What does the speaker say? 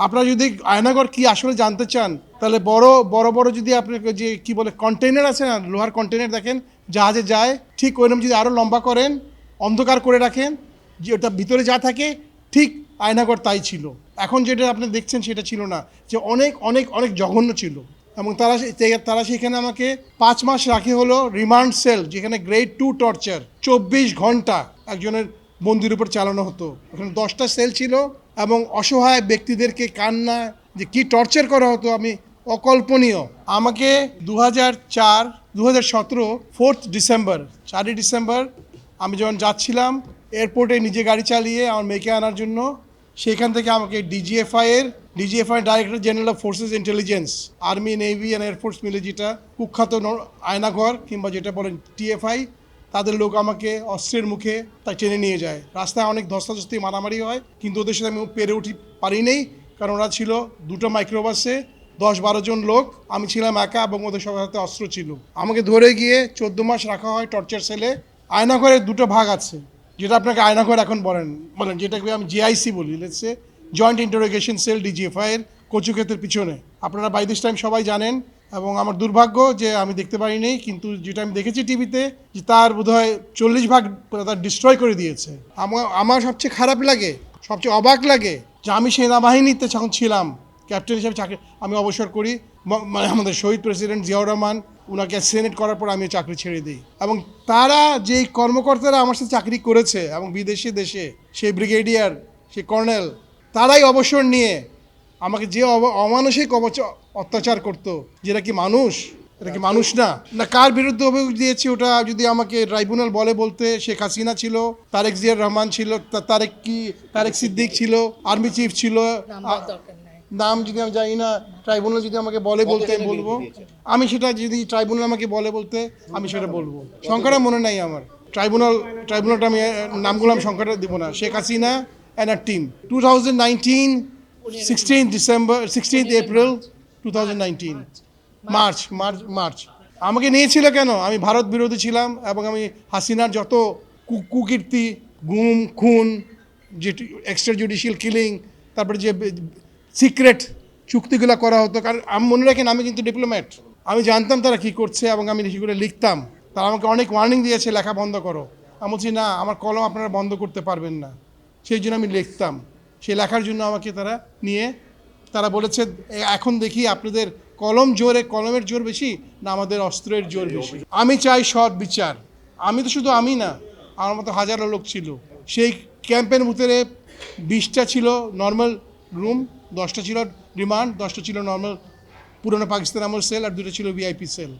আপনারা যদি আয়নাগর কি আসলে জানতে চান তাহলে বড় বড় বড় যদি আপনাকে যে কি বলে কন্টেইনার আছে না, লোহার কন্টেইনার দেখেন জাহাজে যায়, ঠিক ওইরকম যদি আরও লম্বা করেন, অন্ধকার করে রাখেন, যে ওটা ভিতরে যা থাকে ঠিক আয়নাগর তাই ছিল। এখন যেটা আপনি দেখছেন সেটা ছিল না, যে অনেক অনেক অনেক জঘন্য ছিল। এবং তারা সেখানে আমাকে 5 মাস রাখে হলো রিমান্ড সেল, যেখানে গ্রেড 2 টর্চার 24 ঘন্টা একজনের বন্দির উপর চালানো হতো। ওখানে 10টা সেল ছিল এবং অসহায় ব্যক্তিদেরকে কান্না যে কি টর্চার করা হতো আমি অকল্পনীয়। আমাকে 2004 2017 4 ডিসেম্বর 4 ডিসেম্বর আমি যখন যাচ্ছিলাম এয়ারপোর্টে নিজে গাড়ি চালিয়ে আমার মেয়েকে আনার জন্য, সেখান থেকে আমাকে DGFI director general of forces intelligence, army navy and air force মিলে যেটা কুখ্যাত আয়নাঘর কিংবা যেটা বলেন টিএফআই, তাদের লোক আমাকে অস্ত্রের মুখে তা টেনে নিয়ে যায়। রাস্তায় অনেক ধস্তাধস্তি মারামারি হয়, কিন্তু ওদের সাথে আমি পেরে পারি নেই, কারণ ওরা ছিল 2টো মাইক্রোবাসে 10-12 জন লোক, আমি ছিলাম একা এবং ওদের সবার হাতে অস্ত্র ছিল। আমাকে ধরে গিয়ে 14 মাস রাখা হয় টর্চার সেলে। আয়নাঘরের 2টো ভাগ আছে, যেটা আপনাকে আয়নাঘর এখন বলেন যেটাকে আমি জিআইসি বলি, লেটসে জয়েন্ট ইন্টারোগেশন সেল ডিজিএফআইয়ের কচুক্ষেতের পিছনে। আপনারা বাই দিস টাইম সবাই জানেন, এবং আমার দুর্ভাগ্য যে আমি দেখতে পারিনি, কিন্তু যেটা আমি দেখেছি টিভিতে যে তার বোধহয় 40 ভাগ তার ডিস্ট্রয় করে দিয়েছে। আমার সবচেয়ে খারাপ লাগে, সবচেয়ে অবাক লাগে যে আমি সেনাবাহিনীতে যখন ছিলাম ক্যাপ্টেন হিসেবে চাকরি আমি অবসর করি, মানে আমাদের শহীদ প্রেসিডেন্ট জিয়াউর রহমান ওনাকে সেনেট করার পর আমি চাকরি ছেড়ে দিই। এবং তারা যেই কর্মকর্তারা আমার সাথে চাকরি করেছে এবং বিদেশি দেশে, সেই ব্রিগেডিয়ার, সেই কর্নেল, তারাই অবসর নিয়ে আমাকে যে অমানসিক অত্যাচার করতো, যেটা কি মানুষ? এটা কি মানুষ না? না কার বিরুদ্ধে অভিযোগ দিয়েছি ওটা যদি আমাকে ট্রাইব্যুনাল বলতে শেখ হাসিনা ছিল, তারেক জিয়ার রহমান ছিল, তারেক সিদ্দিক ছিল, আর্মি চিফ ছিল, নাম যদি আমি জানি না, ট্রাইব্যুনাল যদি আমাকে বলতে আমি বলবো। আমি সেটা যদি ট্রাইব্যুনাল আমাকে বলতে আমি সেটা বলবো। সংখ্যাটা মনে নাই আমার। ট্রাইব্যুনালটা আমি নামগুলো আমি সংখ্যাটা দিব না। Sheikh Hasina and a team 2019 16 April 2019 March. আমাকে নিয়েছিল কেন? আমি ভারত বিরোধী ছিলাম এবং আমি হাসিনার যত কুকীর্তি, গুম, খুন, যে এক্সট্রা জুডিশিয়াল কিলিং, তারপরে যে সিক্রেট চুক্তিগুলো করা হতো, কারণ আমি মনে রাখেন আমি কিন্তু ডিপ্লোম্যাট, আমি জানতাম তারা কী করছে এবং আমি সেগুলো লিখতাম। তারা আমাকে অনেক ওয়ার্নিং দিয়েছে লেখা বন্ধ করো। আমি বলছি না, আমার কলম আপনারা বন্ধ করতে পারবেন না, সেই জন্য আমি লিখতাম। সেই লেখার জন্য আমাকে তারা নিয়ে তারা বলেছে এখন দেখি আপনাদের কলমের জোর বেশি না আমাদের অস্ত্রের জোর বেশি। আমি চাই সৎ বিচার। আমি তো শুধু আমি না, আমার মতো হাজারো লোক ছিল। সেই ক্যাম্পের ভিতরে 20টা ছিল নর্মাল রুম, 10টা ছিল রিমান্ড, 10টা ছিল নর্মাল পুরনো পাকিস্তান আমল সেল, আর 2টা ছিল ভিআইপি সেল।